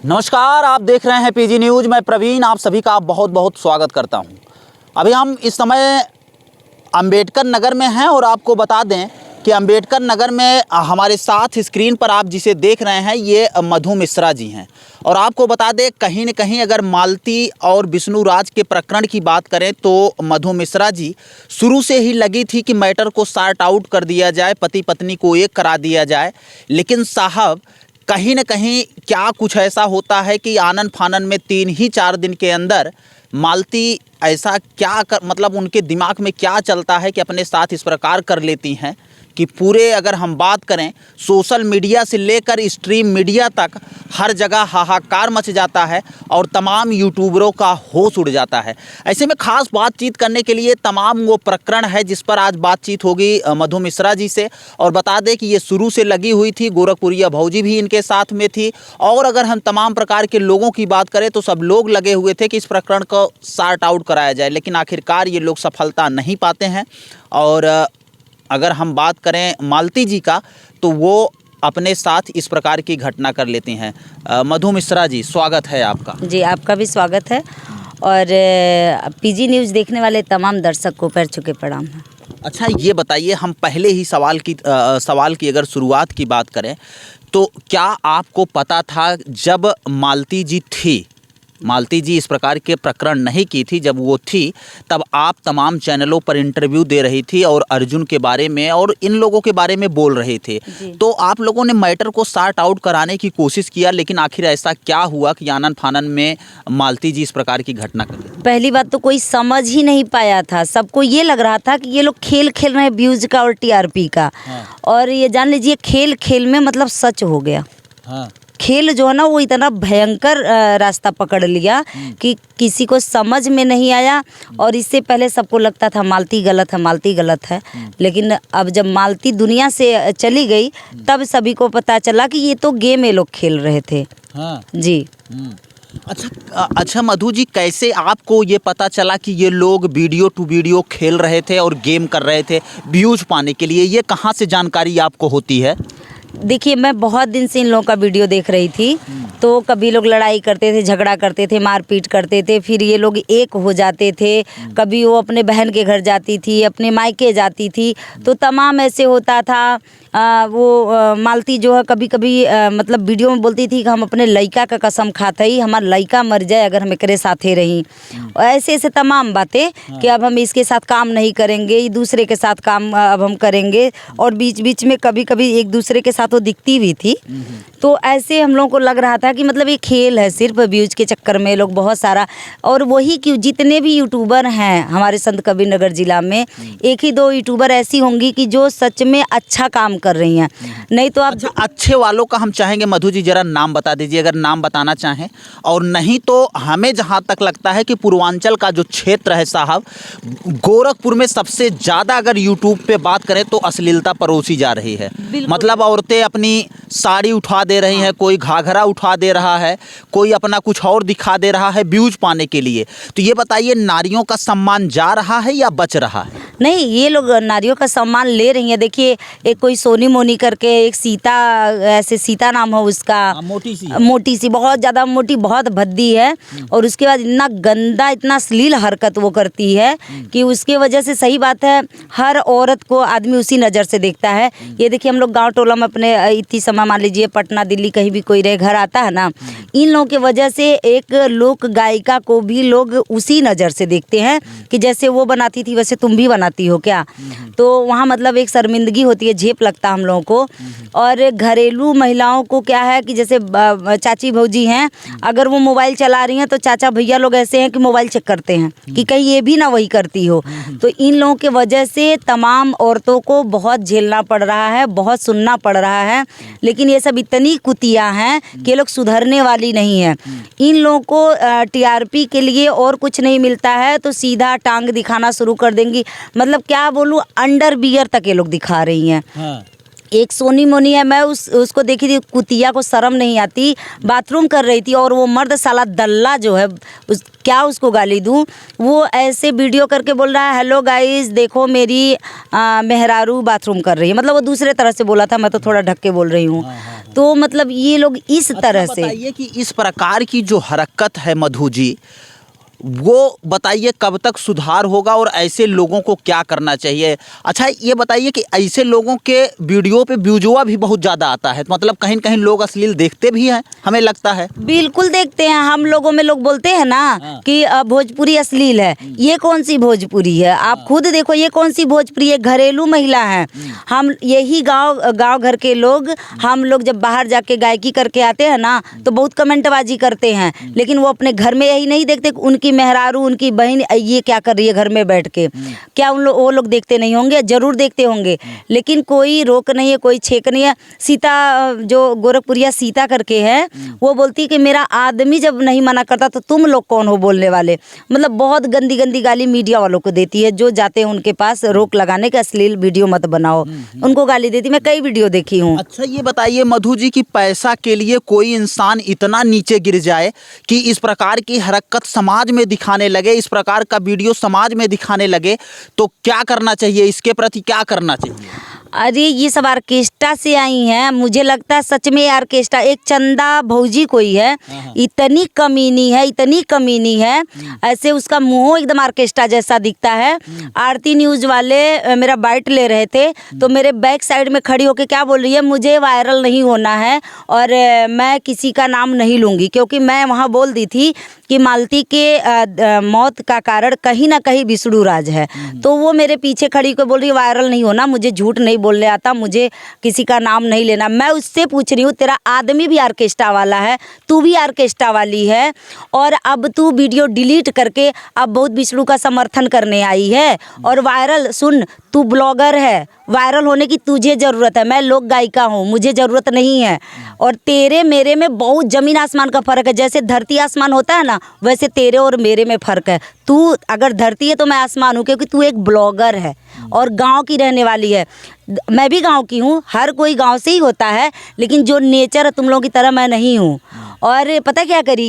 नमस्कार, आप देख रहे हैं पीजी न्यूज़। मैं प्रवीण आप सभी का बहुत बहुत स्वागत करता हूं। अभी हम इस समय अंबेडकर नगर में हैं और आपको बता दें कि अंबेडकर नगर में हमारे साथ स्क्रीन पर आप जिसे देख रहे हैं ये मधु मिश्रा जी हैं। और आपको बता दें कहीं न कहीं अगर मालती और विष्णु राज के प्रकरण की बात करें तो मधु मिश्रा जी शुरू से ही लगी थी कि मैटर को सॉर्ट आउट कर दिया जाए, पति पत्नी को एक करा दिया जाए। लेकिन साहब कहीं न कहीं क्या कुछ ऐसा होता है कि आनन फानन में 3 ही 4 दिन के अंदर मालती ऐसा क्या मतलब उनके दिमाग में क्या चलता है कि अपने साथ इस प्रकार कर लेती हैं कि पूरे अगर हम बात करें सोशल मीडिया से लेकर स्ट्रीम मीडिया तक हर जगह हाहाकार मच जाता है और तमाम यूट्यूबरों का होश उड़ जाता है। ऐसे में खास बातचीत करने के लिए तमाम वो प्रकरण है जिस पर आज बातचीत होगी मधु मिश्रा जी से। और बता दें कि ये शुरू से लगी हुई थी, गोरखपुरिया भौजी भी इनके साथ में थी। और अगर हम तमाम प्रकार के लोगों की बात करें तो सब लोग लगे हुए थे कि इस प्रकरण को सॉर्ट आउट कराया जाए, लेकिन आखिरकार ये लोग सफलता नहीं पाते हैं। और अगर हम बात करें मालती जी का तो वो अपने साथ इस प्रकार की घटना कर लेती हैं। मधु मिश्रा जी, स्वागत है आपका। जी, आपका भी स्वागत है और पीजी न्यूज़ देखने वाले तमाम दर्शक को पैर छू के प्रणाम है। अच्छा, ये बताइए, हम पहले ही सवाल की अगर शुरुआत की बात करें तो क्या आपको पता था जब मालती जी इस प्रकार के प्रकरण नहीं की थी, जब वो थी तब आप तमाम चैनलों पर इंटरव्यू दे रही थी और अर्जुन के बारे में और इन लोगों के बारे में बोल रहे थे, तो आप लोगों ने मैटर को सॉर्ट आउट कराने की कोशिश किया, लेकिन आखिर ऐसा क्या हुआ कि आनन फानन में मालती जी इस प्रकार की घटना कर दी? पहली बात तो कोई समझ ही नहीं पाया था, सबको ये लग रहा था कि ये लोग खेल खेल रहे हैं व्यूज का और टीआरपी का। और ये जान लीजिए खेल खेल में मतलब सच हो गया। खेल जो है ना वो इतना भयंकर रास्ता पकड़ लिया कि किसी को समझ में नहीं आया। और इससे पहले सबको लगता था मालती गलत है, लेकिन अब जब मालती दुनिया से चली गई तब सभी को पता चला कि ये तो गेम ये लोग खेल रहे थे। जी। अच्छा मधु जी, कैसे आपको ये पता चला कि ये लोग वीडियो टू वीडियो खेल रहे थे और गेम कर रहे थे व्यूज पाने के लिए? ये कहाँ से जानकारी आपको होती है? देखिए, मैं बहुत दिन से इन लोगों का वीडियो देख रही थी। तो कभी लोग लड़ाई करते थे, झगड़ा करते थे, मारपीट करते थे, फिर ये लोग एक हो जाते थे। कभी वो अपने बहन के घर जाती थी, अपने मायके जाती थी, तो तमाम ऐसे होता था। मालती जो है कभी कभी मतलब वीडियो में बोलती थी कि हम अपने लड़का का कसम खाते ही हमारा लड़का मर जाए अगर हम एकरे साथे रही। और ऐसे ऐसे तमाम बातें कि अब हम इसके साथ काम नहीं करेंगे, दूसरे के साथ काम अब हम करेंगे। और बीच बीच में कभी कभी एक दूसरे के साथ वो दिखती भी थी। तो ऐसे हम लोगों को लग रहा था कि मतलब ये खेल है, सिर्फ व्यूज के चक्कर में लोग बहुत सारा। और वही कि जितने भी यूट्यूबर हैं हमारे संत कबीर नगर जिला में, 1 ही 2 यूट्यूबर ऐसी होंगी कि जो सच में अच्छा काम कर रही हैं, नहीं तो आप अच्छे वालों का हम चाहेंगे मधु जी जरा नाम बता दीजिए, अगर नाम बताना चाहें। और नहीं तो हमें जहां तक लगता है कि पूर्वांचल का जो क्षेत्र है साहब, गोरखपुर में सबसे ज़्यादा अगर यूट्यूब पे बात करें तो अश्लीलता परोसी जा रही है। मतलब औरतें अपनी साड़ी उठा दे रही हैं, कोई घाघरा उठा दे रहा है, कोई अपना कुछ और दिखा दे रहा है व्यूज पाने के लिए। तो ये बताइए, नारियों का सम्मान जा रहा है या बच रहा है? नहीं, ये लोग नारियों का सम्मान ले रही हैं। देखिए, एक कोई सोनी मोनी करके, एक सीता, ऐसे सीता नाम है उसका, मोटी सी बहुत ज़्यादा मोटी, बहुत भद्दी है। और उसके बाद इतना गंदा, इतना अश्लील हरकत वो करती है कि उसके वजह से सही बात है हर औरत को आदमी उसी नज़र से देखता है। ये देखिए, हम लोग गाँव टोला में अपने इतनी समय मान लीजिए पटना दिल्ली कहीं भी कोई रहे घर आता है ना, इन लोगों की वजह से एक लोक गायिका को भी लोग उसी नज़र से देखते हैं कि जैसे वो बनाती थी वैसे तुम भी बनाती हो क्या। तो वहाँ मतलब एक शर्मिंदगी होती है, झेप लगता है हम लोगों को। और घरेलू महिलाओं को क्या है कि जैसे चाची भौजी हैं, अगर वो मोबाइल चला रही हैं तो चाचा भैया लोग ऐसे हैं कि मोबाइल चेक करते हैं कि कहीं ये भी ना वही करती हो। तो इन लोगों के वजह से तमाम औरतों को बहुत झेलना पड़ रहा है, बहुत सुनना पड़ रहा है। लेकिन ये सब इतनी कुतियाँ हैं कि लोग सुधरने वाली नहीं है। इन लोगों को टीआरपी के लिए और कुछ नहीं मिलता है तो सीधा टांग दिखाना शुरू कर देंगी। मतलब क्या बोलूँ, अंडरवियर तक ये लोग दिखा रही हैं। एक सोनी मोनी है, मैं उसको देखी थी, कुतिया को शर्म नहीं आती, बाथरूम कर रही थी और वो मर्द साला दल्ला जो है क्या उसको गाली दूँ, वो ऐसे वीडियो करके बोल रहा है, हेलो गाइस देखो मेरी मेहरारू बाथरूम कर रही है। मतलब वो दूसरे तरह से बोला था, मैं तो थोड़ा ढक के बोल रही हूँ। तो मतलब ये लोग इस तरह से। बताइए कि इस प्रकार की जो हरकत है मधु जी, वो बताइए कब तक सुधार होगा और ऐसे लोगों को क्या करना चाहिए? अच्छा ये बताइए कि ऐसे लोगों के वीडियो पे व्यूज़ भी बहुत ज़्यादा आता है, तो मतलब कहीं न कहीं लोग अश्लील देखते भी हैं, हमें लगता है। बिल्कुल देखते हैं। हम लोगों में लोग बोलते हैं ना कि भोजपुरी अश्लील है। ये कौन सी भोजपुरी है? आप खुद देखो ये कौन सी भोजपुरी है? घरेलू महिला है। हम यही गांव घर के लोग, हम लोग जब बाहर जाके गायकी करके आते हैं ना तो बहुत कमेंटबाजी करते हैं, लेकिन वो अपने घर में यही नहीं देखते कि उनकी मेहरारू, उनकी बहन ये क्या कर रही है घर में बैठ के। क्या वो लोग देखते नहीं होंगे? जरूर देखते होंगे, लेकिन कोई रोक नहीं है, कोई छेक नहीं है। सीता जो गोरखपुरिया सीता करके है, वो बोलती है कि मेरा आदमी जब नहीं मना करता तो तुम लोग कौन हो बोलने वाले। मतलब बहुत गंदी गंदी गाली मीडिया वालों को देती है, जो जाते हैं उनके पास रोक लगाने के, अश्लील वीडियो मत बनाओ, उनको गाली देती। मैं कई वीडियो देखी हूँ। अच्छा ये बताइए मधु जी कि पैसा के लिए कोई इंसान इतना नीचे गिर जाए कि इस प्रकार की हरकत समाज में दिखाने लगे, इस प्रकार का वीडियो समाज में दिखाने लगे, तो क्या करना चाहिए? इसके प्रति क्या करना चाहिए? अरे ये सब ऑर्केस्ट्रा से आई हैं, मुझे लगता है सच में ऑर्केस्ट्रा। एक चंदा भौजी कोई है, इतनी कमीनी है, इतनी कमीनी है, ऐसे उसका मुंह एकदम ऑर्केस्ट्रा जैसा दिखता है। आरती न्यूज़ वाले मेरा बाइट ले रहे थे तो मेरे बैक साइड में खड़ी होकर क्या बोल रही है, मुझे वायरल नहीं होना है और मैं किसी का नाम नहीं लूँगी, क्योंकि मैं वहाँ बोल दी थी कि मालती के मौत का कारण कहीं ना कहीं विष्णु राज है। तो वो मेरे पीछे खड़ी होकर बोल रही है वायरल नहीं होना, मुझे झूठ नहीं बोलने आता, मुझे किसी का नाम नहीं लेना। मैं उससे पूछ रही हूँ तेरा आदमी भी ऑर्केस्ट्रा वाला है, तू भी ऑर्केस्ट्रा वाली है, और अब तू वीडियो डिलीट करके अब बहुत विष्णु का समर्थन करने आई है। और वायरल, सुन तू ब्लॉगर है, वायरल होने की तुझे ज़रूरत है, मैं लोक गायिका हूँ, मुझे ज़रूरत नहीं है। और तेरे मेरे में बहुत ज़मीन आसमान का फ़र्क है। जैसे धरती आसमान होता है ना, वैसे तेरे और मेरे में फ़र्क है। तू अगर धरती है तो मैं आसमान हूँ, क्योंकि तू एक ब्लॉगर है और गांव की रहने वाली है। मैं भी गांव की हूँ, हर कोई गांव से ही होता है, लेकिन जो नेचर है तुम लोगों की तरह मैं नहीं हूँ। और पता क्या करी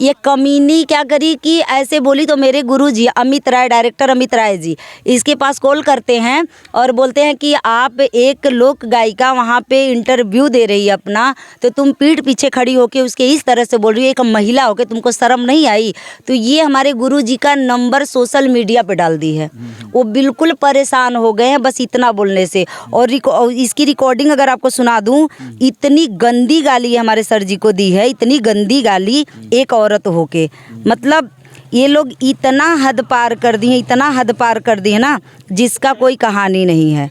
ये कमीनी क्या करी कि ऐसे बोली, तो मेरे गुरुजी अमित राय, डायरेक्टर अमित राय जी, इसके पास कॉल करते हैं और बोलते हैं कि आप एक लोक गायिका वहाँ पे इंटरव्यू दे रही है अपना, तो तुम पीठ पीछे खड़ी होके उसके इस तरह से बोल रही हो, एक महिला होके तुमको शर्म नहीं आई? तो ये हमारे गुरुजी का नंबर सोशल मीडिया पे डाल दी है। वो बिल्कुल परेशान हो गए हैं बस इतना बोलने से। और इसकी रिकॉर्डिंग अगर आपको सुना दूं, इतनी गंदी गाली हमारे सर जी को दी है, इतनी गंदी गाली एक औरत होके। मतलब ये लोग इतना हद पार कर दी है, इतना हद पार कर दी है ना, जिसका कोई कहानी नहीं है।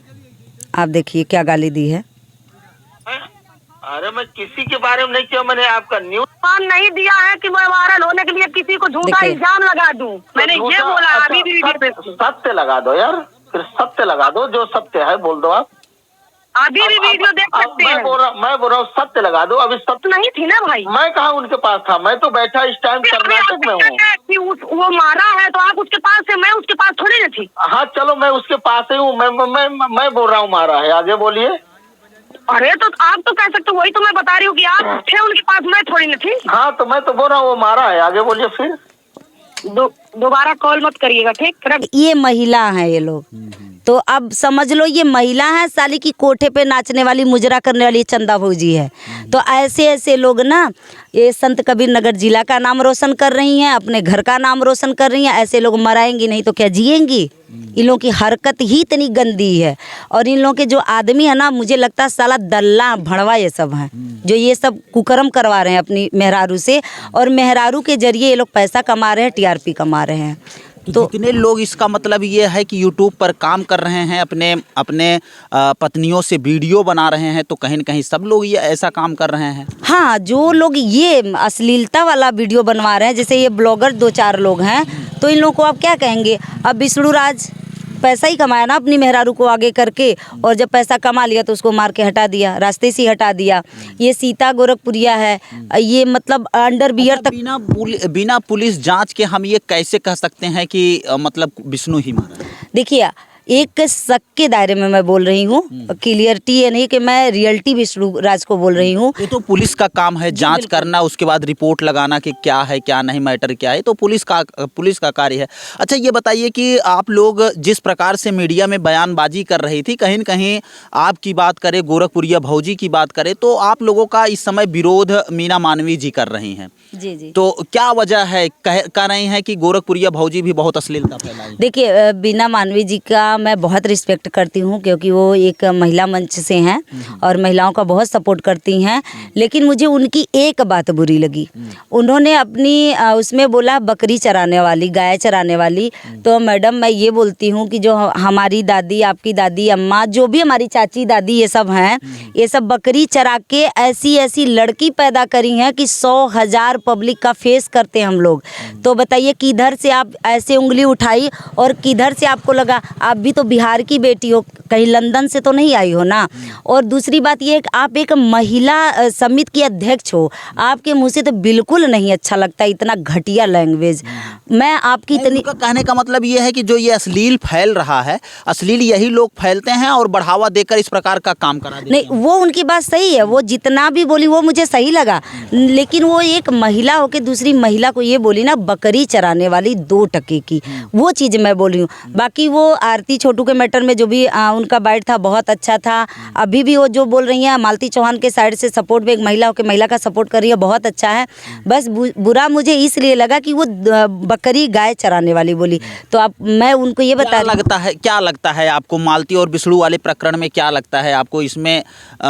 आप देखिए क्या गाली दी है। अरे मैं किसी के बारे में नहीं किया, मैंने आपका न्यूज नहीं दिया है कि मैं वायरल होने के लिए किसी को झूठा इल्जाम लगा दूं। मैंने ये बोला अभी भी सत्य लगा दो यार, फिर सत्य लगा दो, जो सत्य है बोल दो। आप अभी भी वीडियो देख सकते हैं। मैं बोल रहा हूँ सत्य लगा दो। अभी सत्य नहीं थी ना भाई, मैं कहा उनके पास था, मैं तो बैठा इस टाइम कर्नाटक में हूँ। वो मारा है तो आप उसके पास से, मैं उसके पास थोड़ी ना थी। हाँ चलो मैं उसके पास ही हूँ, मैं बोल रहा हूँ मारा है, आगे बोलिए। अरे तो आप तो कह सकते, वही तो मैं बता रही हूँ कि आप थे उनके पास, मैं थोड़ी ना थी। हाँ तो मैं तो बोल रहा हूँ वो मारा है, आगे बोलिए। फिर दोबारा कॉल मत करिएगा, ठीक? ये महिला है ये लोग, तो अब समझ लो ये महिला है, साली की कोठे पे नाचने वाली, मुजरा करने वाली चंदा भौजी है। तो ऐसे ऐसे लोग ना ये संत कबीर नगर जिला का नाम रोशन कर रही हैं, अपने घर का नाम रोशन कर रही हैं। ऐसे लोग मराएंगी नहीं तो क्या जिएंगी? इन लोगों की हरकत ही इतनी गंदी है। और इन लोगों के जो आदमी है ना, मुझे लगता है साला दल्ला भड़वा ये सब हैं, जो ये सब कुकर्म करवा रहे हैं अपनी मेहरारू से, और मेहरारू के जरिए ये लोग पैसा कमा रहे हैं, टीआरपी कमा रहे हैं। तो जितने लोग, इसका मतलब ये है कि यूट्यूब पर काम कर रहे हैं, अपने पत्नियों से वीडियो बना रहे हैं, तो कहीं न कहीं सब लोग ये ऐसा काम कर रहे हैं। हाँ, जो लोग ये अश्लीलता वाला वीडियो बनवा रहे हैं, जैसे ये ब्लॉगर 2-4 लोग हैं, तो इन लोगों को आप क्या कहेंगे? अब विष्णु राज पैसा ही कमाया ना अपनी मेहरारू को आगे करके, और जब पैसा कमा लिया तो उसको मार के हटा दिया, रास्ते से हटा दिया। ये सीता गोरखपुरिया है, ये मतलब अंडर बियर तक बिना पुलिस जांच के हम ये कैसे कह सकते हैं कि मतलब विष्णु ही मारा? देखिए एक शक के दायरे में मैं बोल रही हूँ, क्लियरिटी ये नहीं कि मैं रियलिटी विष्णु राज को बोल रही हूँ। ये तो पुलिस का काम है जांच करना, उसके बाद रिपोर्ट लगाना कि क्या है क्या नहीं, मैटर क्या है, तो पुलिस का कार्य है। अच्छा ये बताइए कि आप लोग जिस प्रकार से मीडिया में बयानबाजी कर रही थी, कहीं न कहीं आपकी बात करें, गोरखपुरिया भौजी की बात करें, तो आप लोगों का इस समय विरोध मीना मानवी जी कर रही हैं। जी जी। तो क्या वजह है, कह रही हैं कि गोरखपुरिया भौजी भी बहुत अश्लीलता फैलाई? देखिए बीना मानवी जी का मैं बहुत रिस्पेक्ट करती हूँ, क्योंकि वो एक महिला मंच से हैं और महिलाओं का बहुत सपोर्ट करती हैं। लेकिन मुझे उनकी एक बात बुरी लगी, उन्होंने अपनी उसमें बोला बकरी चराने वाली, गाय चराने वाली। तो मैडम मैं ये बोलती हूँ कि जो हमारी दादी, आपकी दादी, अम्मा, जो भी हमारी चाची दादी ये सब हैं, ये सब बकरी चरा के ऐसी ऐसी लड़की पैदा करी हैं कि 100,000 पब्लिक का फेस करते हैं हम लोग। तो बताइए किधर से आप ऐसे उंगली उठाई और किधर से आपको लगा आप भी तो बिहार की बेटी हो, कहीं लंदन से तो नहीं आई हो ना। और दूसरी बात ये है कि आप एक महिला समिति की अध्यक्ष हो, आपके मुंह से तो बिल्कुल नहीं अच्छा लगता इतना घटिया लैंग्वेज। मैं आपकी इतनी उनका कहने का मतलब ये है कि जो ये अश्लील फैल रहा है, अश्लील यही लोग फैलते हैं और बढ़ावा देकर इस प्रकार का काम करा देते हैं। नहीं, वो उनकी बात सही है, वो जितना भी बोली वो मुझे सही लगा। लेकिन वो एक महिला होकर दूसरी महिला को ये बोली ना बकरी चराने वाली 2 टके की, वो चीज़ मैं बोल रही हूँ। बाकी वो आरती छोटू के मैटर में जो भी उनका बाइट था बहुत अच्छा था। अभी भी वो जो बोल रही हैं मालती चौहान के साइड से सपोर्ट में एक महिला होकर महिला का सपोर्ट कर रही है, बहुत अच्छा है। बस बुरा मुझे इसलिए लगा कि वो बकरी गाय चराने वाली बोली। तो आप मैं उनको ये बता क्या लगता है आपको मालती और विष्णु वाले प्रकरण में, क्या लगता है आपको इसमें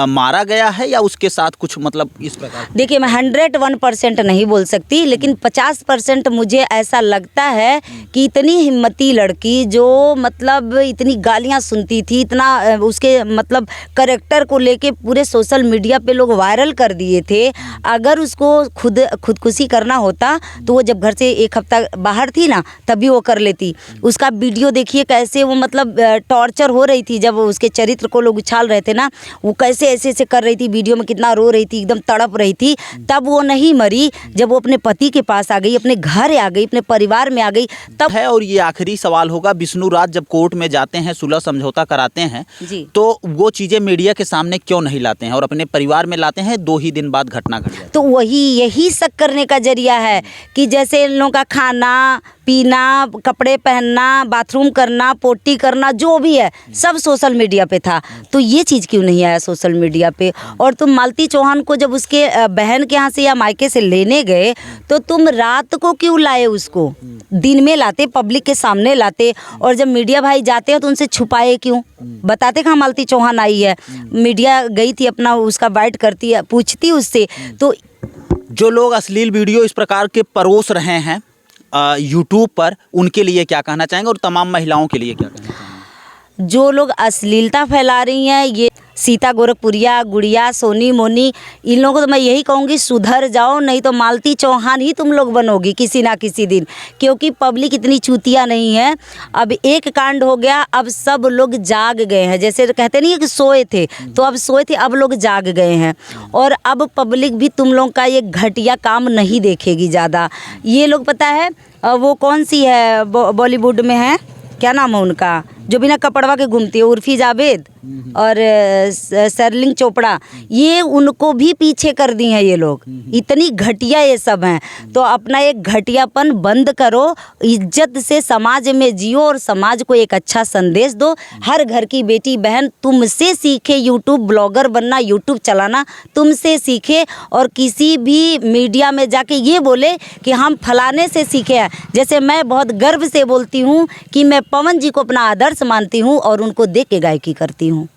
मारा गया है या उसके साथ कुछ मतलब इस प्रकार? देखिए मैं 101% नहीं बोल सकती, लेकिन 50% मुझे ऐसा लगता है कि इतनी हिम्मती लड़की जो मतलब इतनी गालियां सुनती थी, इतना उसके मतलब करेक्टर को लेके पूरे सोशल मीडिया पे लोग वायरल कर दिए थे। अगर उसको खुदकुशी करना होता तो वो जब घर से 1 हफ्ता बाहर थी ना तभी वो कर लेती। उसका वीडियो देखिए कैसे वो मतलब टॉर्चर हो रही थी, जब उसके चरित्र को लोग उछाल रहे थे ना, वो कैसे ऐसे ऐसे कर रही थी, वीडियो में कितना रो रही थी, एकदम तड़प रही थी। तब वो नहीं मरी, जब वो अपने पति के पास आ गई, अपने घर आ गई, अपने परिवार में आ गई तब है। और ये आखिरी सवाल होगा, विष्णु राज जब कोर्ट में जाते हैं, सुलह समझौता कराते हैं जी, तो वो चीज़ें मीडिया के सामने क्यों नहीं लाते हैं और अपने परिवार में लाते हैं? 2 ही दिन बाद घटना घट जाती है। तो यही शक करने का जरिया है कि जैसे इन लोगों का खाना पीना, कपड़े पहनना, बाथरूम करना, पोटी करना, जो भी है सब सोशल मीडिया पे था। तो ये चीज़ क्यों नहीं आया सोशल मीडिया पे? और तुम मालती चौहान को जब उसके बहन के यहाँ से या मायके से लेने गए तो तुम रात को क्यों लाए उसको? दिन में लाते, पब्लिक के सामने लाते। और जब मीडिया भाई जाते हैं तो उनसे छुपाए क्यों? बताते कहाँ मालती चौहान आई है, मीडिया गई थी, अपना उसका बाइट करती है, पूछती उससे। तो जो लोग अश्लील वीडियो इस प्रकार के परोस रहे हैं यूट्यूब पर, उनके लिए क्या कहना चाहेंगे और तमाम महिलाओं के लिए क्या कहना चाहेंगे? जो लोग अश्लीलता फैला रही हैं, ये सीता गोरखपुरिया, गुड़िया, सोनी मोनी, इन लोगों को तो मैं यही कहूँगी सुधर जाओ, नहीं तो मालती चौहान ही तुम लोग बनोगी किसी ना किसी दिन। क्योंकि पब्लिक इतनी चूतिया नहीं है। अब एक कांड हो गया, अब सब लोग जाग गए हैं। जैसे कहते नहीं है कि सोए थे, तो अब सोए थे, अब लोग जाग गए हैं। और अब पब्लिक भी तुम लोग का ये घटिया काम नहीं देखेगी ज़्यादा। ये लोग पता है वो कौन सी है बॉलीवुड में है, क्या नाम है उनका, जो बिना कपड़वा के घूमती है, उर्फी जावेद और सरलिंग चोपड़ा, ये उनको भी पीछे कर दी हैं ये लोग। इतनी घटिया ये सब हैं। तो अपना एक घटियापन बंद करो, इज्जत से समाज में जियो और समाज को एक अच्छा संदेश दो। हर घर की बेटी बहन तुमसे सीखे, यूट्यूब ब्लॉगर बनना, यूट्यूब चलाना तुमसे सीखे। और किसी भी मीडिया में जाके ये बोले कि हम फलाने से सीखे हैं। जैसे मैं बहुत गर्व से बोलती हूँ कि मैं पवन जी को अपना आदर्श मानती हूँ और उनको देख के गायकी करती हूँ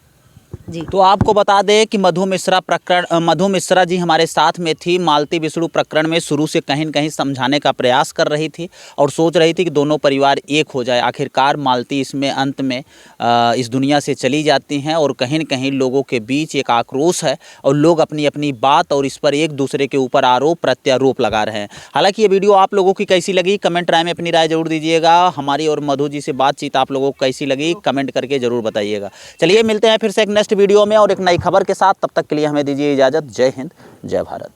जी। तो आपको बता दें कि मधु मिश्रा जी हमारे साथ में थी। मालती विष्णु प्रकरण में शुरू से कहीं न कहीं समझाने का प्रयास कर रही थी और सोच रही थी कि दोनों परिवार एक हो जाए। आखिरकार मालती इसमें अंत में इस दुनिया से चली जाती हैं और कहीं न कहीं लोगों के बीच एक आक्रोश है और लोग अपनी अपनी बात और इस पर एक दूसरे के ऊपर आरोप प्रत्यारोप लगा रहे हैं। हालांकि ये वीडियो आप लोगों की कैसी लगी कमेंट राय में अपनी राय जरूर दीजिएगा। हमारी और मधु जी से बातचीत आप लोगों को कैसी लगी कमेंट करके ज़रूर बताइएगा। चलिए मिलते हैं फिर से एक नेक्स्ट वीडियो में और एक नई खबर के साथ। तब तक के लिए हमें दीजिए इजाज़त। जय हिंद, जय भारत।